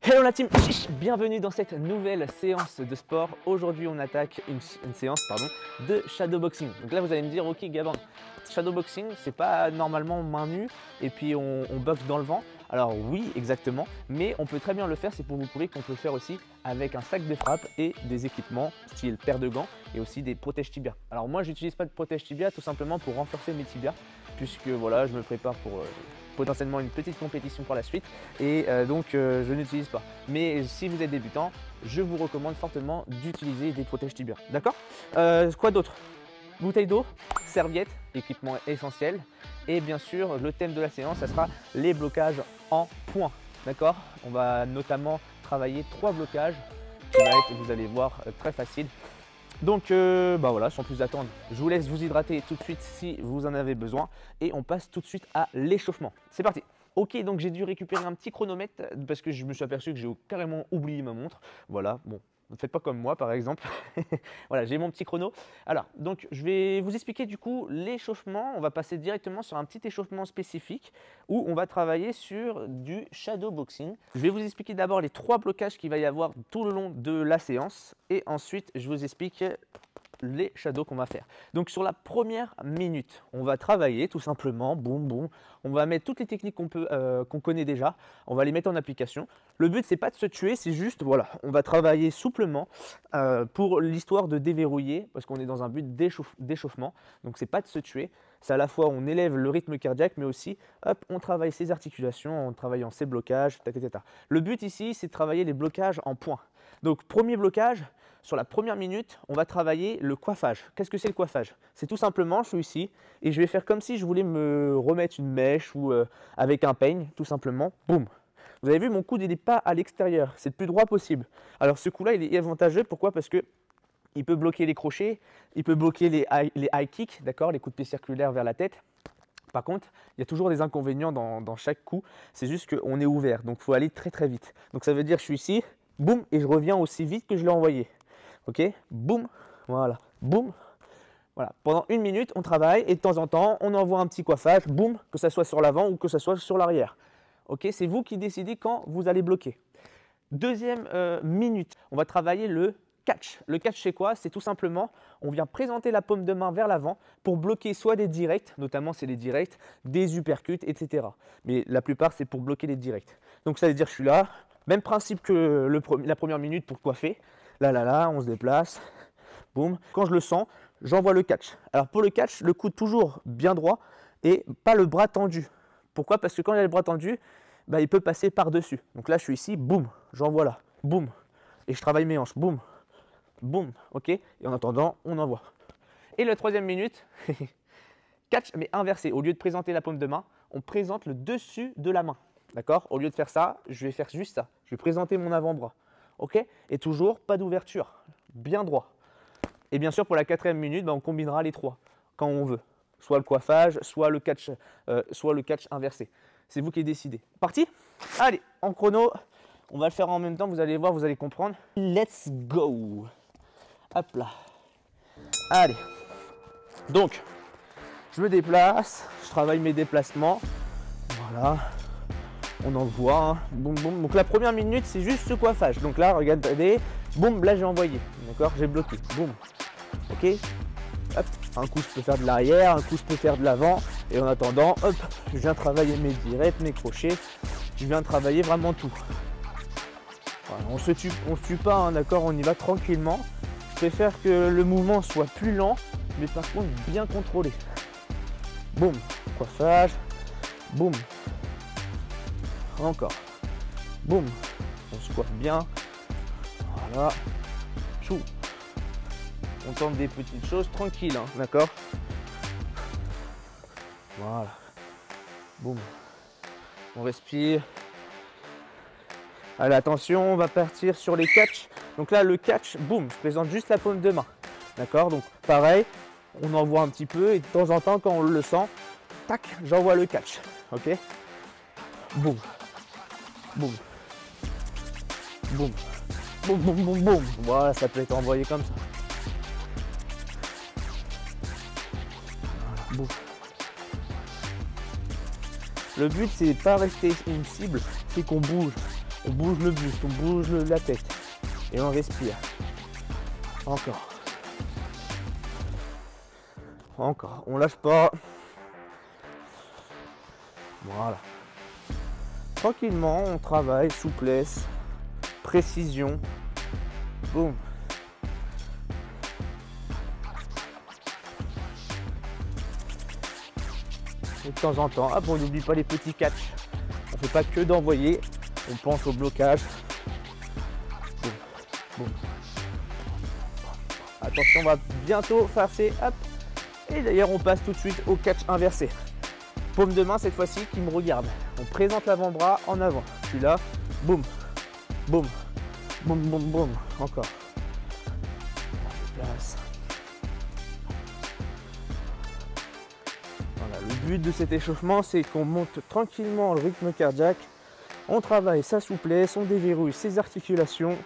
Hello la team, bienvenue dans cette nouvelle séance de sport. Aujourd'hui on attaque une séance de shadowboxing. Donc là vous allez me dire, ok Gabin, shadowboxing c'est pas normalement main nue et puis on boxe dans le vent. Alors oui exactement, mais on peut très bien le faire, c'est pour vous prouver qu'on peut le faire aussi avec un sac de frappe et des équipements style paire de gants et aussi des protèges tibia. Alors moi j'utilise pas de protège tibia tout simplement pour renforcer mes tibias puisque voilà je me prépare pour potentiellement une petite compétition pour la suite et donc je n'utilise pas. Mais si vous êtes débutant, je vous recommande fortement d'utiliser des protèges tibias. D'accord? Quoi d'autre? Bouteille d'eau, serviette, équipement essentiel. Et bien sûr, le thème de la séance, ça sera les blocages en points. D'accord? On va notamment travailler 3 blocages qui va être, vous allez voir, très facile. Donc voilà, sans plus attendre, je vous laisse vous hydrater tout de suite si vous en avez besoin et on passe tout de suite à l'échauffement. C'est parti! Ok, donc j'ai dû récupérer un petit chronomètre parce que je me suis aperçu que j'ai carrément oublié ma montre. Voilà, bon, ne faites pas comme moi par exemple. Voilà, j'ai mon petit chrono. Alors, donc je vais vous expliquer du coup l'échauffement. On va passer directement sur un petit échauffement spécifique où on va travailler sur du shadowboxing. Je vais vous expliquer d'abord les 3 blocages qu'il va y avoir tout le long de la séance et ensuite je vous explique les shadows qu'on va faire. Donc sur la première minute, on va travailler tout simplement, boum boum, on va mettre toutes les techniques qu'on connaît déjà, on va les mettre en application. Le but c'est pas de se tuer, c'est juste voilà, on va travailler souplement pour l'histoire de déverrouiller parce qu'on est dans un but d'échauffement. Donc c'est pas de se tuer, c'est à la fois on élève le rythme cardiaque mais aussi hop, on travaille ses articulations en travaillant ses blocages, etc. Le but ici c'est de travailler les blocages en points. Donc premier blocage, sur la première minute, on va travailler le coiffage. Qu'est-ce que c'est le coiffage? C'est tout simplement, je suis ici et je vais faire comme si je voulais me remettre une mèche ou avec un peigne, tout simplement. Boum! Vous avez vu, mon coude, il n'est pas à l'extérieur, c'est le plus droit possible. Alors ce coup-là, il est avantageux, pourquoi? Parce que il peut bloquer les crochets, il peut bloquer les high kicks, d'accord, les coups de pied circulaires vers la tête. Par contre, il y a toujours des inconvénients dans chaque coup, c'est juste qu'on est ouvert, donc il faut aller très très vite. Donc ça veut dire que je suis ici, boum, et je reviens aussi vite que je l'ai envoyé. Ok, boum, voilà, boum, voilà. Pendant 1 minute, on travaille et de temps en temps, on envoie un petit coiffage, boum, que ça soit sur l'avant ou que ça soit sur l'arrière. Ok, c'est vous qui décidez quand vous allez bloquer. Deuxième minute, on va travailler le catch. Le catch, c'est quoi? C'est tout simplement, on vient présenter la paume de main vers l'avant pour bloquer soit des directs, notamment c'est les directs, des uppercuts, etc. Mais la plupart, c'est pour bloquer les directs. Donc ça veut dire que je suis là, même principe que la première minute pour coiffer. Là, on se déplace, boum. Quand je le sens, j'envoie le catch. Alors pour le catch, le coude toujours bien droit et pas le bras tendu. Pourquoi? Parce que quand il a le bras tendu, bah, il peut passer par-dessus. Donc là, je suis ici, boum, j'envoie là, boum. Et je travaille mes hanches, boum, boum, ok? Et en attendant, on envoie. Et la troisième minute, catch mais inversé. Au lieu de présenter la paume de main, on présente le dessus de la main. D'accord? Au lieu de faire ça, je vais faire juste ça. Je vais présenter mon avant-bras. Ok? Et toujours pas d'ouverture, bien droit. Et bien sûr pour la 4e minute, on combinera les 3 quand on veut. Soit le coiffage, soit le catch inversé. C'est vous qui décidez. Parti? Allez, en chrono, on va le faire en même temps, vous allez voir, vous allez comprendre. Let's go! Hop là. Allez. Donc, je me déplace, je travaille mes déplacements. Voilà. On envoie, hein. Boum boum. Donc la première minute, c'est juste ce coiffage. Donc là, regardez, boum, là j'ai envoyé. D'accord, j'ai bloqué. Boum. Ok. Hop. Un coup, je peux faire de l'arrière, un coup, je peux faire de l'avant. Et en attendant, hop, je viens travailler mes directs, mes crochets. Je viens travailler vraiment tout. Voilà, on se tue pas, hein, d'accord, on y va tranquillement. Je préfère que le mouvement soit plus lent, mais par contre bien contrôlé. Boum. Coiffage. Boum. Encore. Boum. On se coiffe bien. Voilà. Chou. On tente des petites choses tranquilles, hein, d'accord? Voilà. Boum. On respire. Allez, attention, on va partir sur les catchs. Donc là, le catch, boum, je présente juste la paume de main. D'accord? Donc pareil, on envoie un petit peu et de temps en temps, quand on le sent, tac, j'envoie le catch. Ok? Boum. Boum. Boum. Boum, boum, boum, boum. Voilà, ça peut être envoyé comme ça. Voilà, boum. Le but, c'est pas rester une cible, c'est qu'on bouge. On bouge le buste, on bouge la tête. Et on respire. Encore. Encore. On lâche pas. Voilà. Tranquillement, on travaille, souplesse, précision. Boum. Et de temps en temps, hop, on n'oublie pas les petits catchs. On ne fait pas que d'envoyer, on pense au blocage. Boum. Boum. Attention, on va bientôt farcer. Hop. Et d'ailleurs, on passe tout de suite au catch inversé. Paume de main cette fois-ci qui me regarde. On présente l'avant-bras en avant. Je suis là. Boum. Boum. Boum, boum, boum. Encore. On déplace. Voilà. Le but de cet échauffement, c'est qu'on monte tranquillement le rythme cardiaque. On travaille sa souplesse, on déverrouille ses articulations.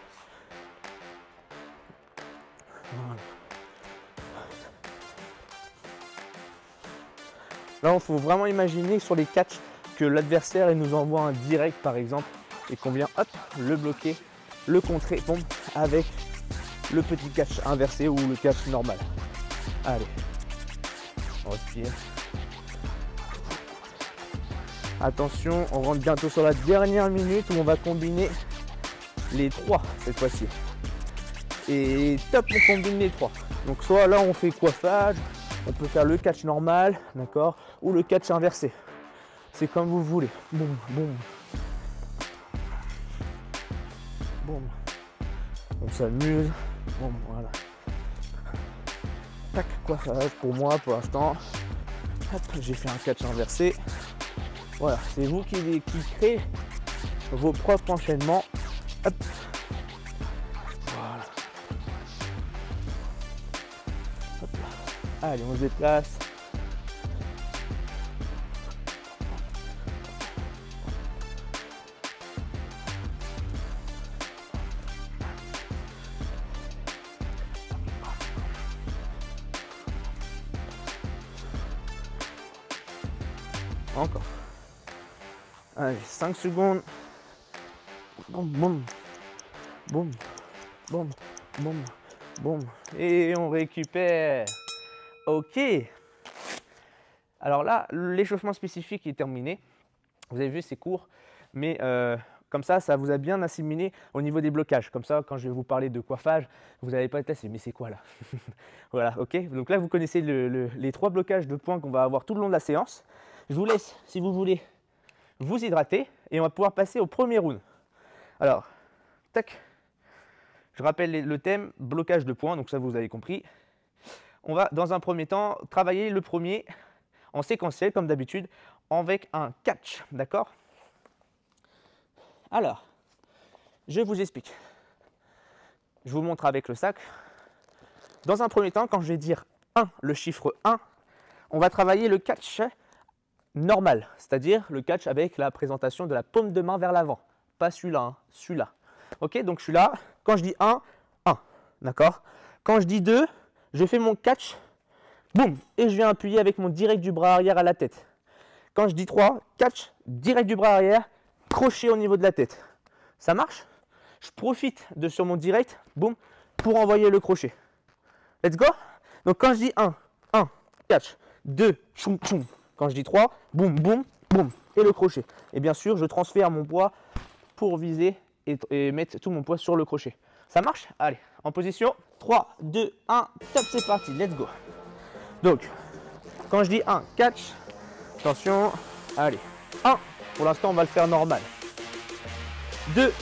Voilà. Là, il faut vraiment imaginer sur les catchs que l'adversaire nous envoie un direct par exemple et qu'on vient hop, le bloquer, le contrer bon, avec le petit catch inversé ou le catch normal. Allez, on respire. Attention, on rentre bientôt sur la dernière minute où on va combiner les trois cette fois-ci. Et top, on combine les trois. Donc soit là on fait coiffage, on peut faire le catch normal, d'accord, ou le catch inversé. C'est comme vous voulez. Boum, boum. Boum. On s'amuse. Boum, voilà. Tac, coiffage pour moi pour l'instant. Hop, j'ai fait un catch inversé. Voilà, c'est vous qui créez vos propres enchaînements. Hop. Voilà. Hop là. Allez, on se déplace. Encore. Allez, 5 secondes. Boum, boum. Boum. Boum. Boum. Boum. Et on récupère. Ok. Alors là, l'échauffement spécifique est terminé. Vous avez vu, c'est court. Mais comme ça vous a bien assimilé au niveau des blocages. Comme ça, quand je vais vous parler de coiffage, vous n'allez pas être assis. Mais c'est quoi là? Voilà, ok. Donc là, vous connaissez les 3 blocages de points qu'on va avoir tout le long de la séance. Je vous laisse, si vous voulez, vous hydrater et on va pouvoir passer au premier round. Alors, tac. Je rappelle le thème, blocage de points, donc ça vous avez compris. On va dans un premier temps travailler le premier en séquentiel comme d'habitude avec un catch, d'accord? Alors, je vous explique. Je vous montre avec le sac. Dans un premier temps, quand je vais dire 1, le chiffre 1, on va travailler le catch normal, c'est-à-dire le catch avec la présentation de la paume de main vers l'avant. Pas celui-là, hein, celui-là. Ok, donc je suis là. Quand je dis 1, 1. D'accord? Quand je dis 2, je fais mon catch, boum, et je viens appuyer avec mon direct du bras arrière à la tête. Quand je dis 3, catch, direct du bras arrière, crochet au niveau de la tête. Ça marche? Je profite de sur mon direct, boum, pour envoyer le crochet. Let's go? Donc quand je dis 1, 1, catch, 2, choum, choum. Quand je dis 3, boum, boum, boum, et le crochet. Et bien sûr, je transfère mon poids pour viser et mettre tout mon poids sur le crochet. Ça marche? Allez, en position. 3, 2, 1, top, c'est parti, let's go. Donc, quand je dis 1, catch, attention, allez, 1, pour l'instant, on va le faire normal. 2,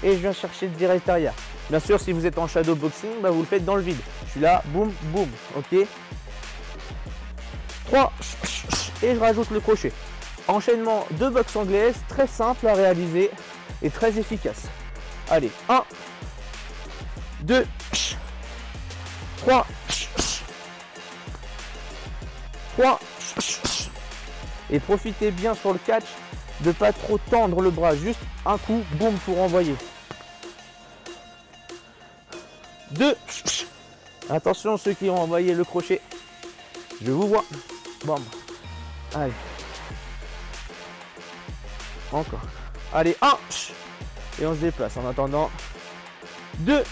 et je viens chercher le direct arrière. Bien sûr, si vous êtes en shadow boxing, bah, vous le faites dans le vide. Je suis là, boum, boum, ok. 3, et je rajoute le crochet. Enchaînement de boxe anglaise, très simple à réaliser et très efficace. Allez, 1, 2, 3, 3, et profitez bien sur le catch de ne pas trop tendre le bras, juste un coup, boum, pour envoyer. 2, attention ceux qui ont envoyé le crochet, je vous vois. Bon, allez. Encore. Allez, 1, Et on se déplace. En attendant, 2.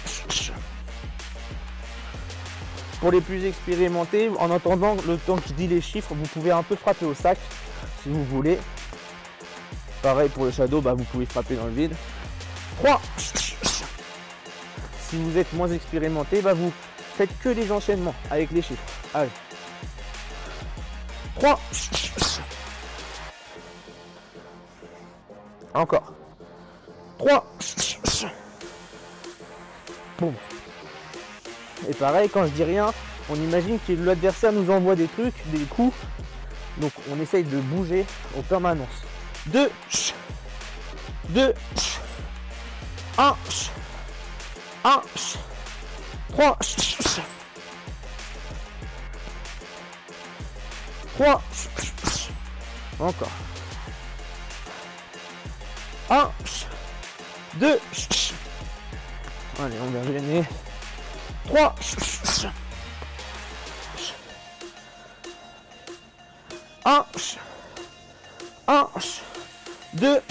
Pour les plus expérimentés, en attendant le temps que je dis les chiffres, vous pouvez un peu frapper au sac si vous voulez. Pareil pour le shadow, bah, vous pouvez frapper dans le vide. 3. Si vous êtes moins expérimenté, bah, vous faites que les enchaînements avec les chiffres. Allez. 3. Encore. 3. Boum. Et pareil, quand je dis rien, on imagine que l'adversaire nous envoie des trucs, des coups. Donc on essaye de bouger en permanence. 2. 2. 1. 1. 3. 3. Encore. 1. 2. Allez, on va gagner. 3. 1. 1. 2.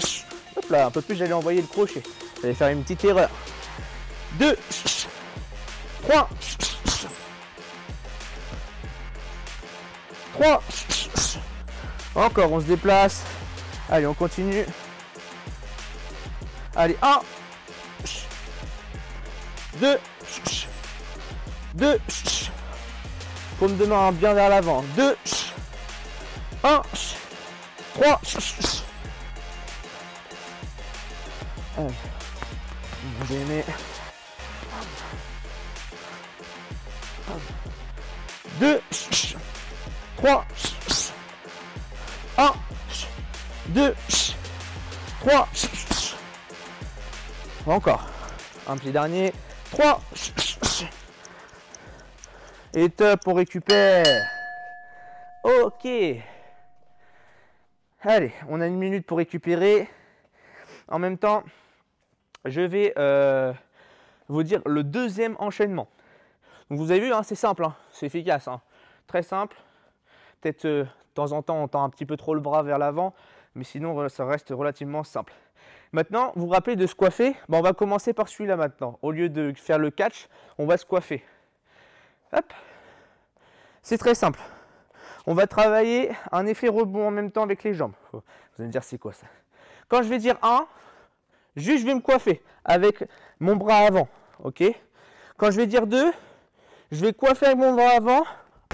Hop là, un peu plus, j'allais envoyer le crochet. J'allais faire une petite erreur. 2. 3. 3. Encore, on se déplace. Allez, on continue. Allez, 1. 2. 2. Paume de main bien vers l'avant. 2. 1. 3. Allez. Vous aimez. 2. 3. 1. 2. 3. Encore. Un petit dernier. 3. Et top, on récupère. Ok. Allez, on a une minute pour récupérer. En même temps, je vais vous dire le deuxième enchaînement. Donc vous avez vu, hein, c'est simple, hein, c'est efficace. Hein, très simple. Peut-être de temps en temps, on tend un petit peu trop le bras vers l'avant. Mais sinon, ça reste relativement simple. Maintenant, vous vous rappelez de se coiffer? On va commencer par celui-là maintenant. Au lieu de faire le catch, on va se coiffer. Hop. C'est très simple. On va travailler un effet rebond en même temps avec les jambes. Vous allez me dire, c'est quoi ça? Quand je vais dire 1, juste je vais me coiffer avec mon bras avant. Ok? Quand je vais dire 2, je vais coiffer avec mon bras avant,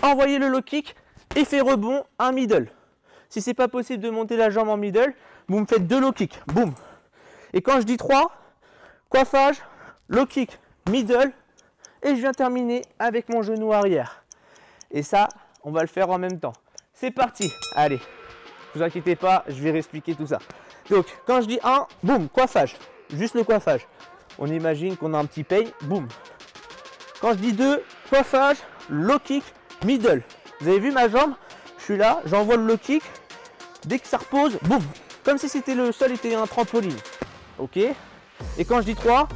envoyer le low kick, effet rebond, un middle. Si c'est pas possible de monter la jambe en middle, vous me faites 2 low kicks. Boum. Et quand je dis 3, coiffage, low kick, middle, et je viens terminer avec mon genou arrière. Et ça, on va le faire en même temps. C'est parti. Allez, ne vous inquiétez pas, je vais réexpliquer tout ça. Donc, quand je dis 1, boum, coiffage. Juste le coiffage. On imagine qu'on a un petit pain, boum. Quand je dis 2, coiffage, low kick, middle. Vous avez vu ma jambe? Je suis là, j'envoie le low kick. Dès que ça repose, boum. Comme si c'était le sol était un trampoline. Ok? Et quand je dis 3,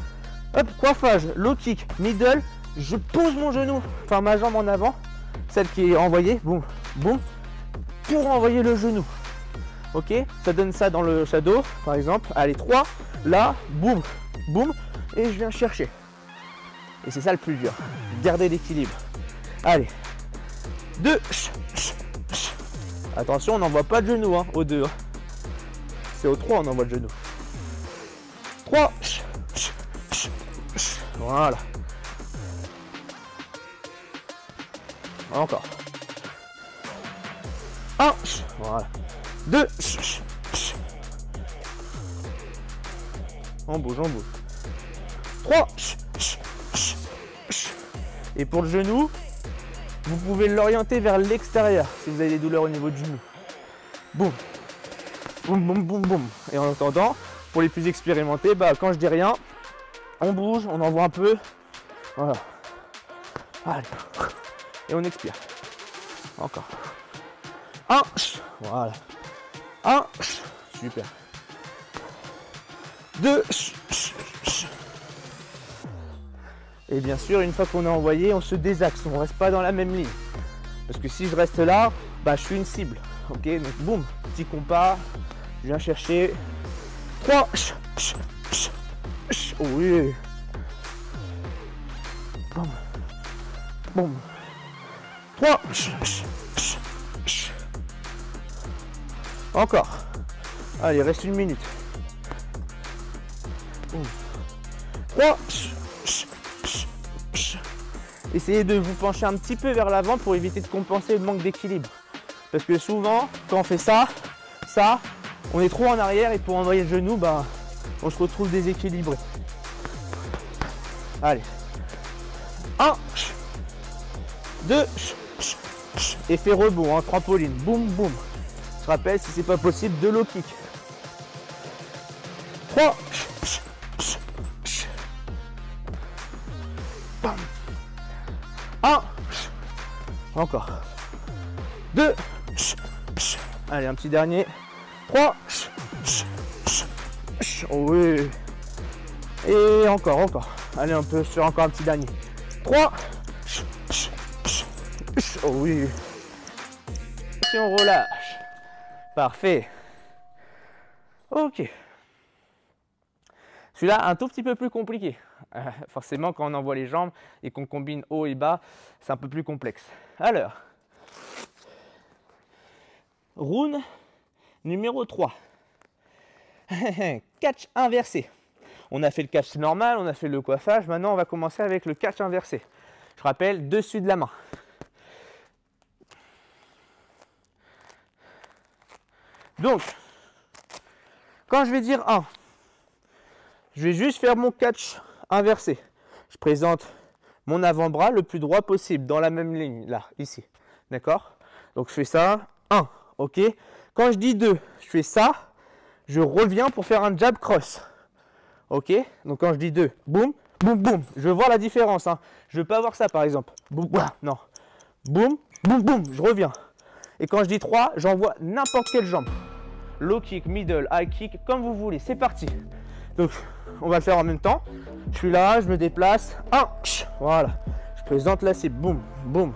hop, coiffage, low kick, middle, je pose mon genou, enfin ma jambe en avant, celle qui est envoyée, boum, boum, pour envoyer le genou. Ok? Ça donne ça dans le shadow, par exemple. Allez, 3, là, boum, boum, et je viens chercher. Et c'est ça le plus dur, garder l'équilibre. Allez, 2, attention, on n'envoie pas de genou, hein, au 2. Hein. C'est au 3, on envoie le genou. 3, voilà. Encore. 1, voilà. 2, on bouge, on bouge. 3, et pour le genou, vous pouvez l'orienter vers l'extérieur si vous avez des douleurs au niveau du genou. Boum, boum, boum, boum, boum. Et en attendant, pour les plus expérimentés, quand je dis rien, on bouge, on envoie un peu. Voilà. Allez. Et on expire. Encore. 1, voilà. 1, super. 2, et bien sûr, une fois qu'on a envoyé, on se désaxe, on ne reste pas dans la même ligne. Parce que si je reste là, je suis une cible. Ok, donc boum, petit compas, je viens chercher. 3, Oui. Boum. Boum. 3. Encore. Allez, reste une minute. 3. Essayez de vous pencher un petit peu vers l'avant pour éviter de compenser le manque d'équilibre. Parce que souvent, quand on fait ça, on est trop en arrière et pour envoyer le genou, bah, on se retrouve déséquilibré. Allez. 1, 2, effet rebond, hein, trampoline, boum, boum. Je rappelle, si c'est pas possible, de low kick. 3, 1, encore. 2, allez, un petit dernier. 3, oh oui. Et encore. Allez, on peut faire encore un petit dernier. 3, oh oui. Et on relâche. Parfait. Ok. Celui-là, un tout petit peu plus compliqué. Forcément, quand on envoie les jambes et qu'on combine haut et bas, c'est un peu plus complexe. Alors, round numéro 3. Catch inversé. On a fait le catch normal, on a fait le coiffage. Maintenant, on va commencer avec le catch inversé. Je rappelle, dessus de la main. Donc, quand je vais dire 1, je vais juste faire mon catch inversé. Je présente mon avant-bras le plus droit possible, dans la même ligne, là, ici. D'accord? Donc, je fais ça, 1, ok? Quand je dis 2, je fais ça, je reviens pour faire un jab cross. Ok? Donc, quand je dis 2, boum, boum, boum. Je veux voir la différence. Hein. Je ne veux pas voir ça, par exemple. Boum, non. Boum, boum, boum. Je reviens. Et quand je dis 3, j'envoie n'importe quelle jambe. Low kick, middle, high kick, comme vous voulez. C'est parti. Donc, on va le faire en même temps. Je suis là, je me déplace. 1, voilà. Je présente la cible. Boum, boum.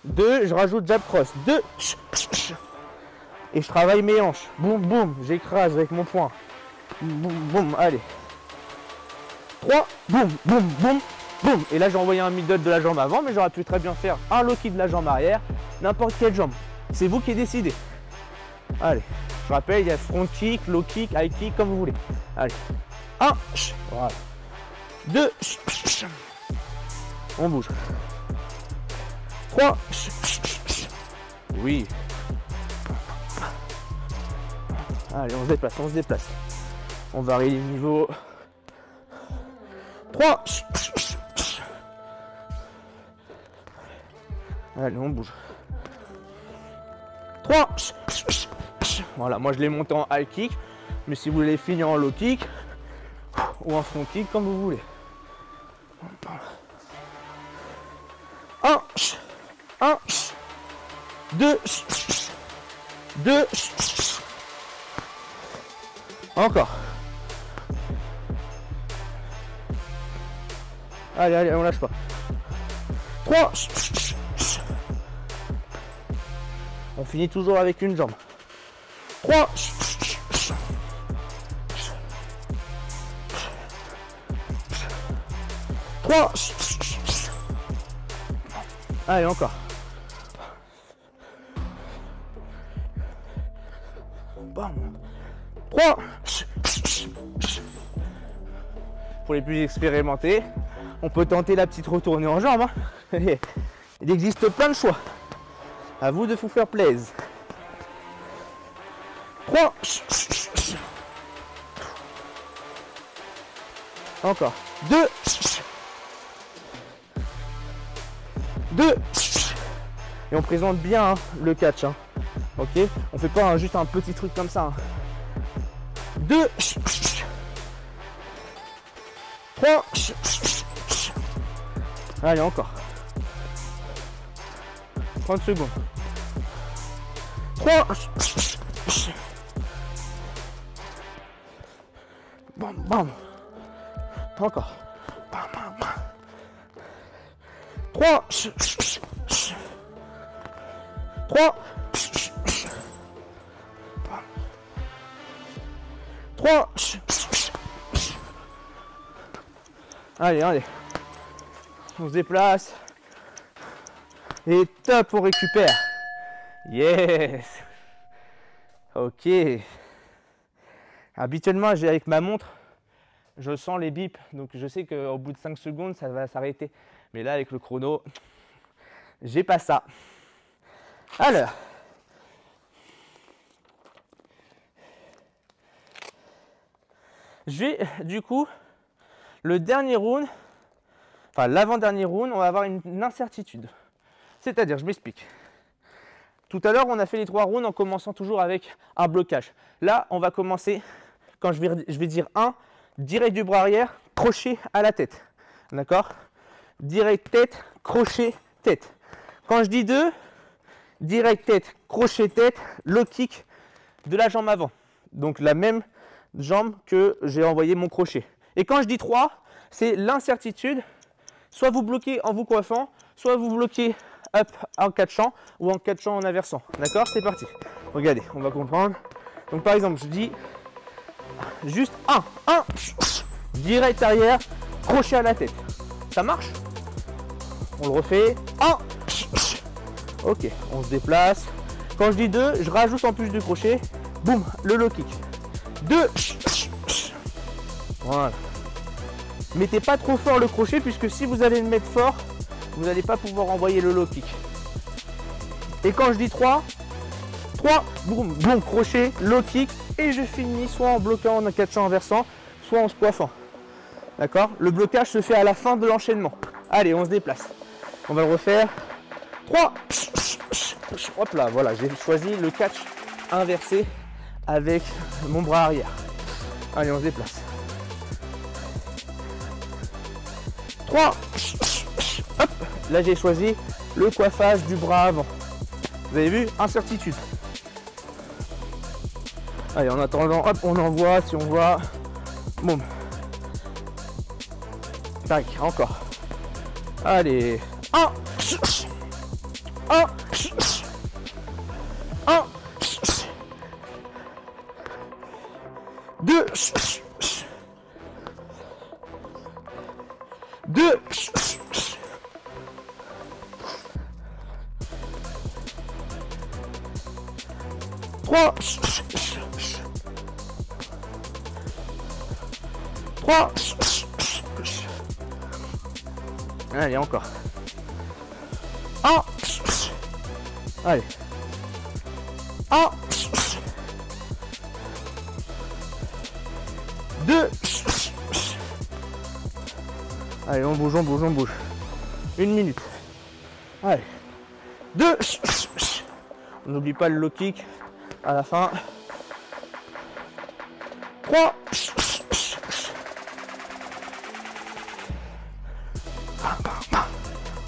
2, je rajoute jab cross. 2, et je travaille mes hanches. Boum, boum. J'écrase avec mon poing. Boum, boum. Allez. 3, boum, boum, boum, boum. Et là, j'ai envoyé un middle de la jambe avant, mais j'aurais pu très bien faire un low kick de la jambe arrière. N'importe quelle jambe. C'est vous qui décidez. Allez. Je rappelle, il y a front kick, low kick, high kick, comme vous voulez. Allez. 1, voilà. 2, on bouge. 3, oui. Allez, on se déplace. On varie les niveaux. 3, allez, on bouge. 3, voilà, moi je l'ai monté en high kick, mais si vous voulez finir en low kick ou en front kick, comme vous voulez. 1, 2, 2, encore. Allez, on lâche pas. 3, on finit toujours avec une jambe. 3, 3, allez, encore. Bam. 3. Pour les plus expérimentés, on peut tenter la petite retournée en jambe. Hein. Il existe plein de choix. À vous de vous faire plaisir. 3. Encore. 2. 2. Et on présente bien hein, le catch. Hein. Ok. On fait pas juste un petit truc comme ça. Hein. 2. 3. Allez, encore. 30 secondes. 3. Bam, bam. Encore. Bam, bam, bam. 3. 3. 3. Allez, allez. On se déplace. Et top, on récupère. Yes. Ok. Habituellement, avec ma montre, je sens les bips. Donc je sais qu'au bout de 5 secondes, ça va s'arrêter. Mais là, avec le chrono, j'ai pas ça. Alors. Je vais, du coup, le dernier round, enfin l'avant-dernier round, on va avoir une incertitude. C'est-à-dire, je m'explique. Tout à l'heure, on a fait les 3 rounds en commençant toujours avec un blocage. Là, on va commencer, quand je vais dire 1, direct du bras arrière, crochet à la tête. D'accord? Direct tête, crochet tête. Quand je dis 2, direct tête, crochet tête, low kick de la jambe avant. Donc la même jambe que j'ai envoyé mon crochet. Et quand je dis 3, c'est l'incertitude. Soit vous bloquez en vous coiffant, soit vous bloquez up en catchant ou en catchant en inversant. D'accord? C'est parti. Regardez, on va comprendre. Donc par exemple, je dis juste 1, direct arrière, crochet à la tête. Ça marche? On le refait. 1, ok, on se déplace. Quand je dis 2, je rajoute en plus du crochet, boum, le low kick. 2, voilà. Mettez pas trop fort le crochet, puisque si vous allez le mettre fort, vous n'allez pas pouvoir envoyer le low kick. Et quand je dis 3, boum, boum, crochet, low kick, et je finis soit en bloquant, en catchant en versant, soit en se coiffant. D'accord? Le blocage se fait à la fin de l'enchaînement. Allez, on se déplace. On va le refaire. 3, hop là, voilà, j'ai choisi le catch inversé avec mon bras arrière. Allez, on se déplace. 3, hop, là j'ai choisi le coiffage du bras avant. Vous avez vu? Incertitude. Allez, en attendant, hop, on envoie, si on voit. Boum. Tac, encore. Allez. 1, 1, 1, 2, 2, 3, 3, allez, encore. 1, allez. 1, 2, allez, on bouge, on bouge, on bouge. 1 minute. Allez. 2, on n'oublie pas le low kick à la fin. 3,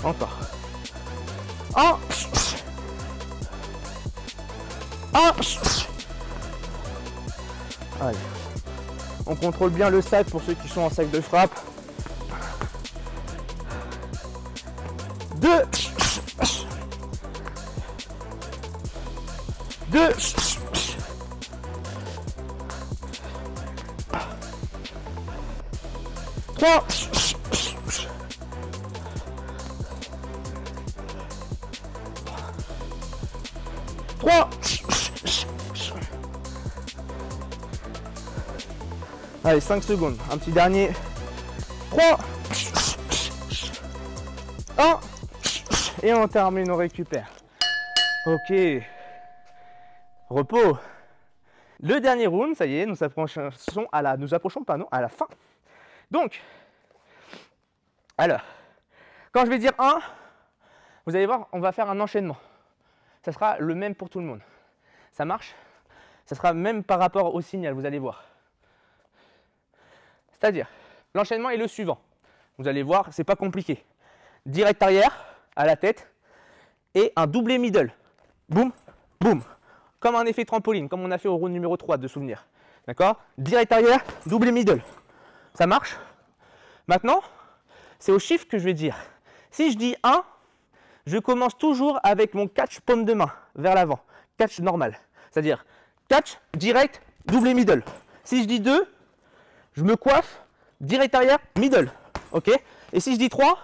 encore. 1, 1, allez. On contrôle bien le sac pour ceux qui sont en sac de frappe. 2, 2, 3, 3, allez, 5 secondes, un petit dernier. 3, 1, et on termine, on récupère. Ok, repos. Le dernier round, ça y est, nous approchons à la fin. Donc, alors, quand je vais dire 1, vous allez voir, on va faire un enchaînement. Ça sera le même pour tout le monde. Ça marche? Ça sera même par rapport au signal, vous allez voir. C'est-à-dire, l'enchaînement est le suivant. Vous allez voir, c'est pas compliqué. Direct arrière, à la tête, et un doublé middle. Boum, boum. Comme un effet trampoline, comme on a fait au round numéro 3 de souvenir. D'accord? Direct arrière, doublé middle. Ça marche? Maintenant, c'est au chiffre que je vais dire. Si je dis 1, je commence toujours avec mon catch paume de main vers l'avant. Catch normal. C'est-à-dire catch, direct, doublé middle. Si je dis 2, je me coiffe, direct arrière, middle. ok? Et si je dis 3,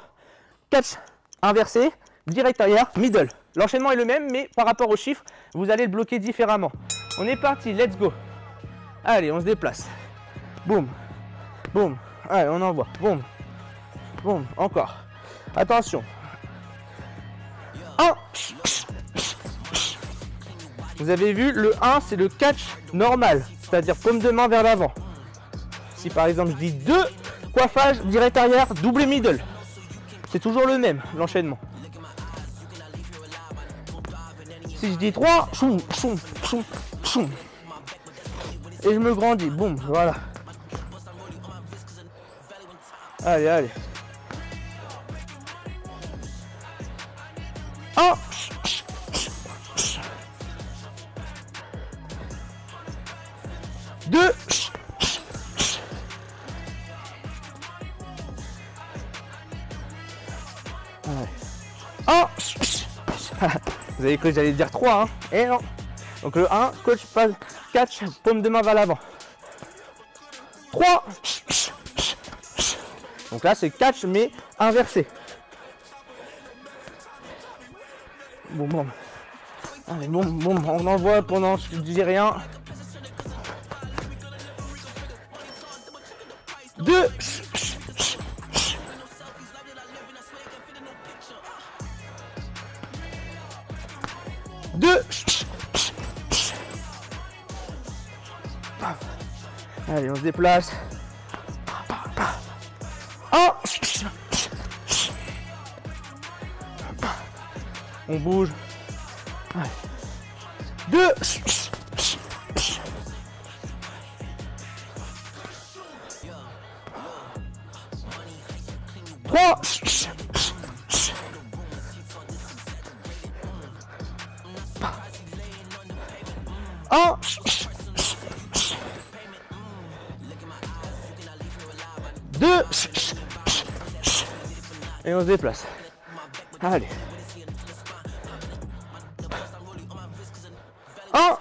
catch inversé, direct arrière, middle. L'enchaînement est le même, mais par rapport aux chiffres, vous allez le bloquer différemment. On est parti, let's go. Allez, on se déplace. Boum, boum. Allez, on envoie. Boum, boum, encore. Attention. 1. Vous avez vu, le 1, c'est le catch normal, c'est-à-dire paume de main vers l'avant. Si par exemple je dis 2, coiffage, direct arrière, double middle. C'est toujours le même, l'enchaînement. Si je dis 3, choum, choum, choum, choum. Et je me grandis, boum, voilà. Allez, allez. 1. 2. 1. Vous avez cru que j'allais dire 3, hein? Et non. Donc le 1, coach, passe, catch, paume de main vers l'avant. 3. Donc là, c'est catch, mais inversé. Bon, bon. Allez, bon, bon, on envoie pendant que je dis rien. 2. 2. Allez, on se déplace. 1. On bouge. 2. 3. 1. Deux. Et on se déplace. Allez. 1.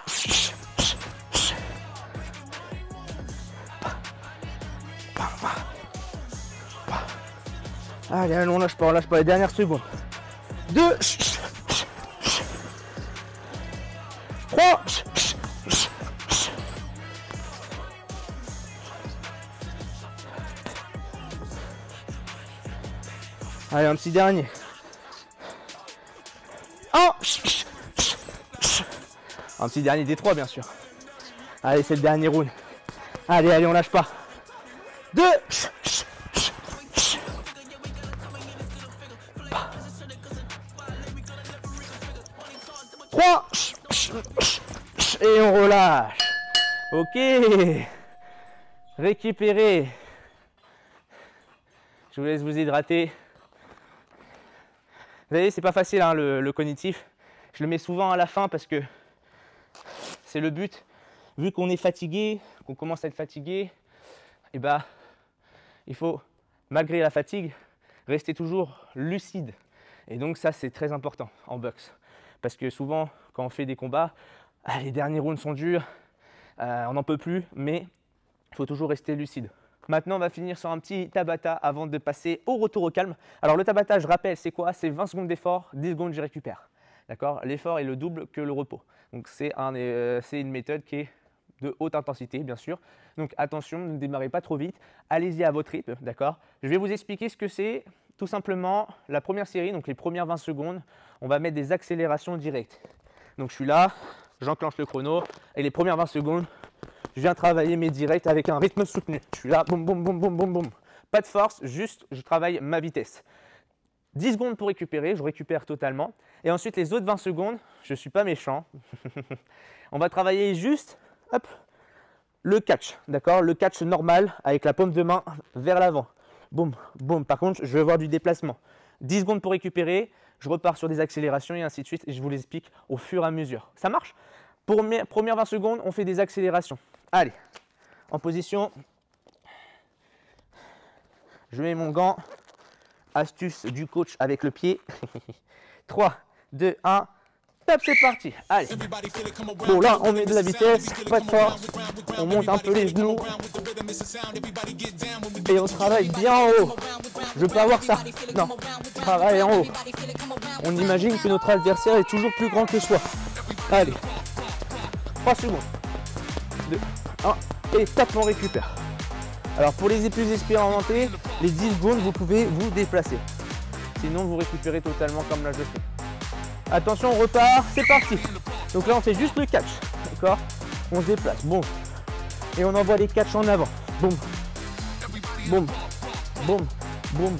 Allez, allez, on lâche pas les dernières secondes. 2. 3. Allez, un petit dernier. 1. Un petit dernier des 3, bien sûr. Allez, c'est le dernier round. Allez, allez, on lâche pas. 2. 3. Et on relâche. Ok. Récupérez. Je vous laisse vous hydrater. Vous voyez, c'est pas facile hein, le cognitif. Je le mets souvent à la fin parce que c'est le but. Vu qu'on est fatigué, qu'on commence à être fatigué, et bah, il faut, malgré la fatigue, rester toujours lucide. Et donc ça, c'est très important en boxe. Parce que souvent, quand on fait des combats, les derniers rounds sont durs, on n'en peut plus, mais il faut toujours rester lucide. Maintenant, on va finir sur un petit Tabata avant de passer au retour au calme. Alors le Tabata, je rappelle, c'est quoi? C'est 20 secondes d'effort, 10 secondes je récupère. D'accord? L'effort est le double que le repos. Donc c'est une méthode qui est de haute intensité, bien sûr. Donc attention, ne démarrez pas trop vite. Allez-y à votre rythme, d'accord? Je vais vous expliquer ce que c'est. Tout simplement, la première série, donc les premières 20 secondes, on va mettre des accélérations directes. Donc je suis là, j'enclenche le chrono et les premières 20 secondes, je viens travailler mes directs avec un rythme soutenu. Je suis là, boum, boum, boum, boum, boum, boum. Pas de force, juste je travaille ma vitesse. 10 secondes pour récupérer, je récupère totalement. Et ensuite, les autres 20 secondes, je ne suis pas méchant. On va travailler juste, hop, le catch, d'accord? Le catch normal avec la paume de main vers l'avant. Boum, boum. Par contre, je vais avoir du déplacement. 10 secondes pour récupérer, je repars sur des accélérations et ainsi de suite. Et je vous l'explique au fur et à mesure. Ça marche? Pour mes premières 20 secondes, on fait des accélérations. Allez, en position. Je mets mon gant. Astuce du coach avec le pied. 3, 2, 1. Top, c'est parti. Allez. Bon, là, on met de la vitesse, pas de force. On monte un peu les genoux. Et on travaille bien en haut. Je peux avoir ça. Non. Travail en haut. On imagine que notre adversaire est toujours plus grand que soi. Allez. 3 secondes. 2, 1. Et tape, on récupère. Alors pour les plus expérimentés, les 10 secondes, vous pouvez vous déplacer. Sinon, vous récupérez totalement comme là je fais. Attention, on repart. C'est parti. Donc là, on fait juste le catch. D'accord? On se déplace. Boum. Et on envoie les catchs en avant. Boum. Boum. Boum. Boum.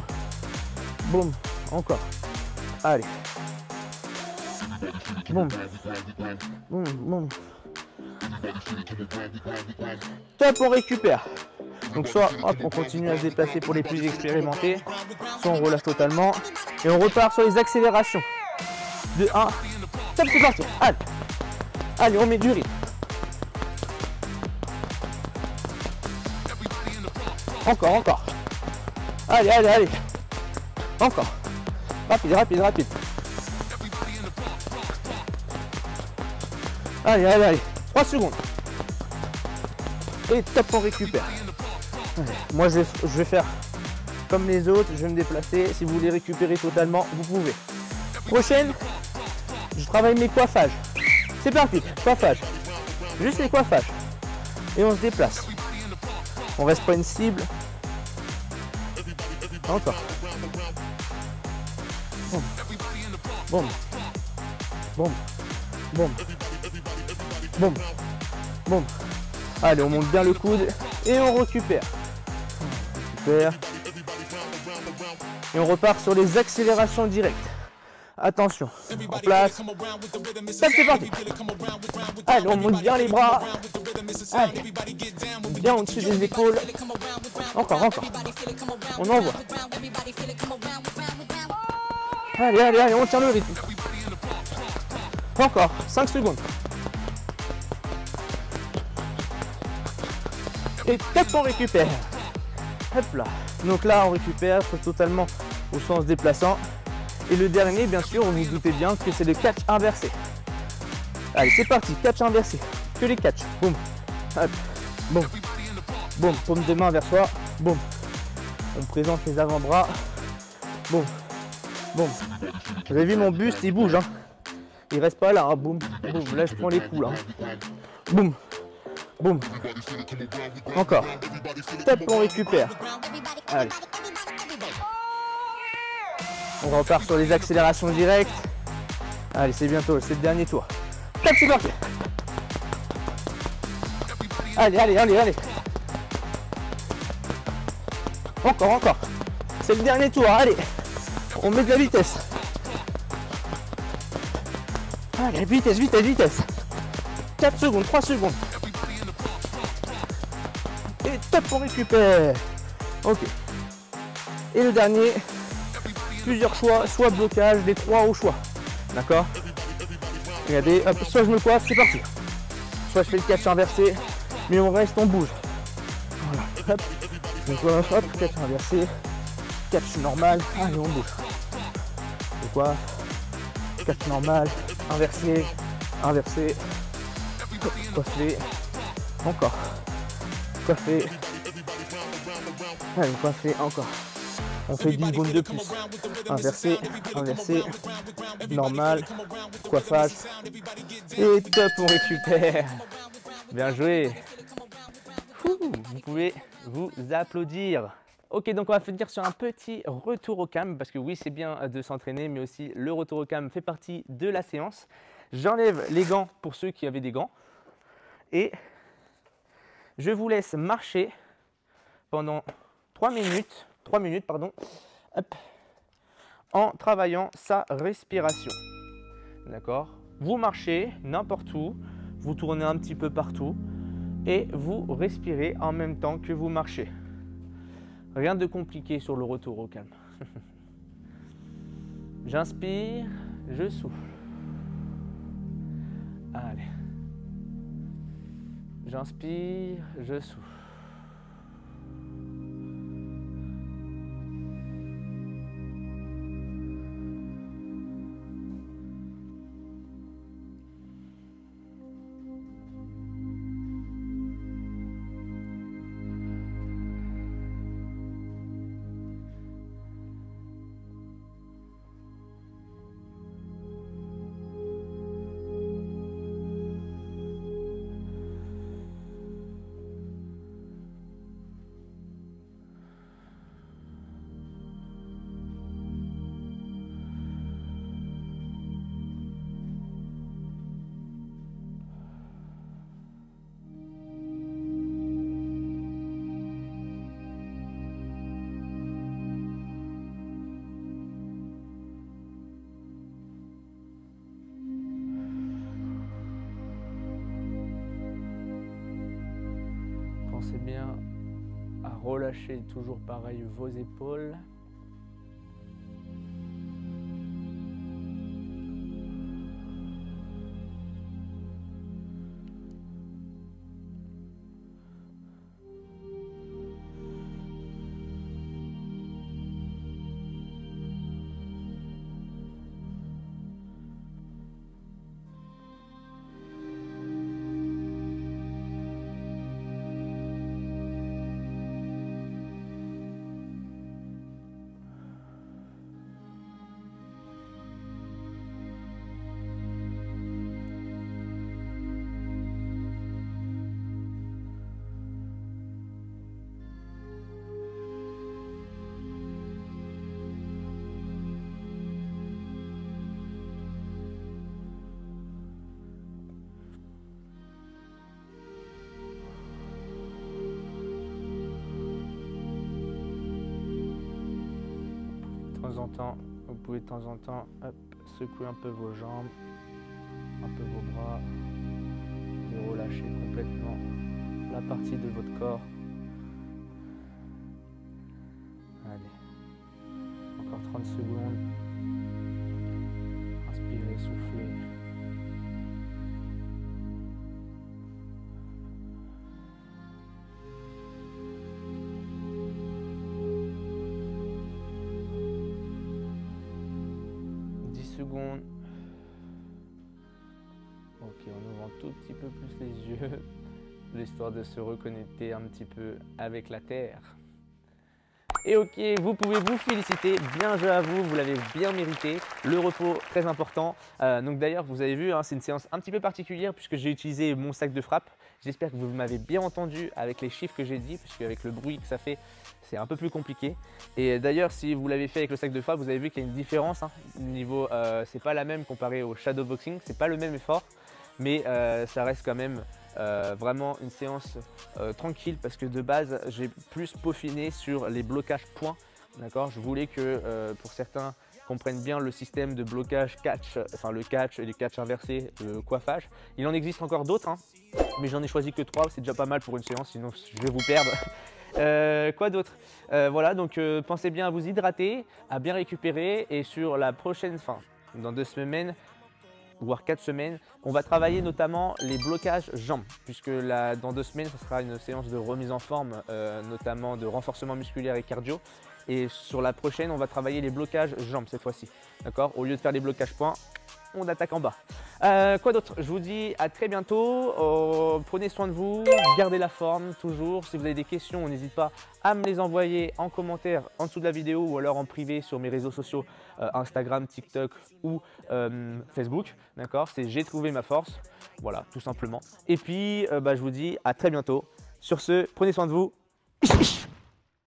Boum. Encore. Allez. Boum. Boum. Boum. Top, on récupère. Donc soit hop, on continue à se déplacer pour les plus expérimentés, soit on relâche totalement. Et on repart sur les accélérations. 2, 1. Top, c'est parti. Allez. Allez, on met du rythme. Encore, encore. Allez, allez, allez. Encore. Rapide, rapide, rapide. Allez, allez, allez. 3 secondes. Et top, on récupère. Allez. Moi, je vais faire comme les autres. Je vais me déplacer. Si vous voulez récupérer totalement, vous pouvez. Prochaine, je travaille mes coiffages. C'est parti, coiffage. Juste les coiffages. Et on se déplace. On reste pas une cible. Encore. Boum. Boum. Boum. Boum. Boum. Boum. Allez, on monte bien le coude et on récupère. On récupère. Et on repart sur les accélérations directes. Attention, en place. Ça, c'est parti. Allez, on monte bien les bras. Allez. Bien au-dessus des épaules. Encore, encore. On envoie. Allez, allez, allez, on tient le rythme. Encore, 5 secondes. Et top, on récupère. Hop là. Donc là, on récupère totalement au sens déplaçant. Et le dernier, bien sûr, vous vous doutez bien que c'est le catch inversé. Allez, c'est parti, catch inversé. Que les catchs. Boum. Hop. Boum. Boum. Paume de main vers soi. Boum. On présente les avant-bras. Boum. Boum. Vous avez vu mon buste, il bouge. Hein. Il reste pas là. Hein. Boum. Boum. Là, je prends les coups. Là. Boum. Boum. Encore. Top, on récupère. Allez. On repart sur les accélérations directes. Allez, c'est bientôt, c'est le dernier tour. Top, c'est parti. Allez, allez, allez, allez. Encore, encore. C'est le dernier tour, allez. On met de la vitesse. Allez, vitesse, vitesse, vitesse. 4 secondes, 3 secondes. Et top, on récupère. Ok. Et le dernier, plusieurs choix, soit blocage, les 3 au choix. D'accord? Regardez, hop, soit je me coiffe, c'est parti. Soit je fais le catch inversé, mais on reste, on bouge. Voilà, hop. Donc hop, catch inversé, catch normal, allez, on bouge. Je coiffe, catch normal, inversé, inversé, coiffé, encore, coiffé, allez, coiffé, encore. On fait 10 secondes de plus. Inversé, inversé, normal, coiffage. Et top, on récupère. Bien joué. Vous pouvez vous applaudir. Ok, donc on va finir sur un petit retour au calme, parce que oui, c'est bien de s'entraîner, mais aussi le retour au calme fait partie de la séance. J'enlève les gants pour ceux qui avaient des gants. Et je vous laisse marcher pendant 3 minutes, hop, en travaillant sa respiration. D'accord? Vous marchez n'importe où, vous tournez un petit peu partout et vous respirez en même temps que vous marchez. Rien de compliqué sur le retour au calme. J'inspire, je souffle. Allez. J'inspire, je souffle. relâcher toujours pareil vos épaules. Vous pouvez de temps en temps hop, secouer un peu vos jambes, un peu vos bras et relâcher complètement la partie de votre corps. Allez, encore 30 secondes. Inspirez, soufflez. Secondes. Ok, on ouvre un tout petit peu plus les yeux, l'histoire de se reconnecter un petit peu avec la terre. Et ok, vous pouvez vous féliciter, bien joué à vous, vous l'avez bien mérité. Le repos, très important. Donc d'ailleurs, vous avez vu, hein, c'est une séance un petit peu particulière puisque j'ai utilisé mon sac de frappe. J'espère que vous m'avez bien entendu avec les chiffres que j'ai dit, puisque avec le bruit que ça fait, c'est un peu plus compliqué. Et d'ailleurs, si vous l'avez fait avec le sac de frappe, vous avez vu qu'il y a une différence. Hein, niveau, c'est pas la même comparé au shadow boxing, c'est pas le même effort, mais ça reste quand même vraiment une séance tranquille parce que de base, j'ai plus peaufiné sur les blocages points. D'accord, je voulais que pour certains comprennent bien le système de blocage catch, enfin le catch et le catch inversé, le coiffage. Il en existe encore d'autres, hein, mais j'en ai choisi que 3, c'est déjà pas mal pour une séance, sinon je vais vous perdre. Quoi d'autre? Voilà, donc pensez bien à vous hydrater, à bien récupérer et sur la prochaine, dans 2 semaines, voire 4 semaines, on va travailler notamment les blocages jambes, puisque là, dans 2 semaines, ce sera une séance de remise en forme, notamment de renforcement musculaire et cardio. Et sur la prochaine, on va travailler les blocages jambes cette fois-ci. D'accord? Au lieu de faire les blocages points, on attaque en bas. Quoi d'autre? Je vous dis à très bientôt. Prenez soin de vous, gardez la forme toujours. Si vous avez des questions, n'hésitez pas à me les envoyer en commentaire en dessous de la vidéo ou alors en privé sur mes réseaux sociaux Instagram, TikTok ou Facebook. D'accord? C'est j'ai trouvé ma force. Voilà, tout simplement. Et puis, je vous dis à très bientôt. Sur ce, prenez soin de vous.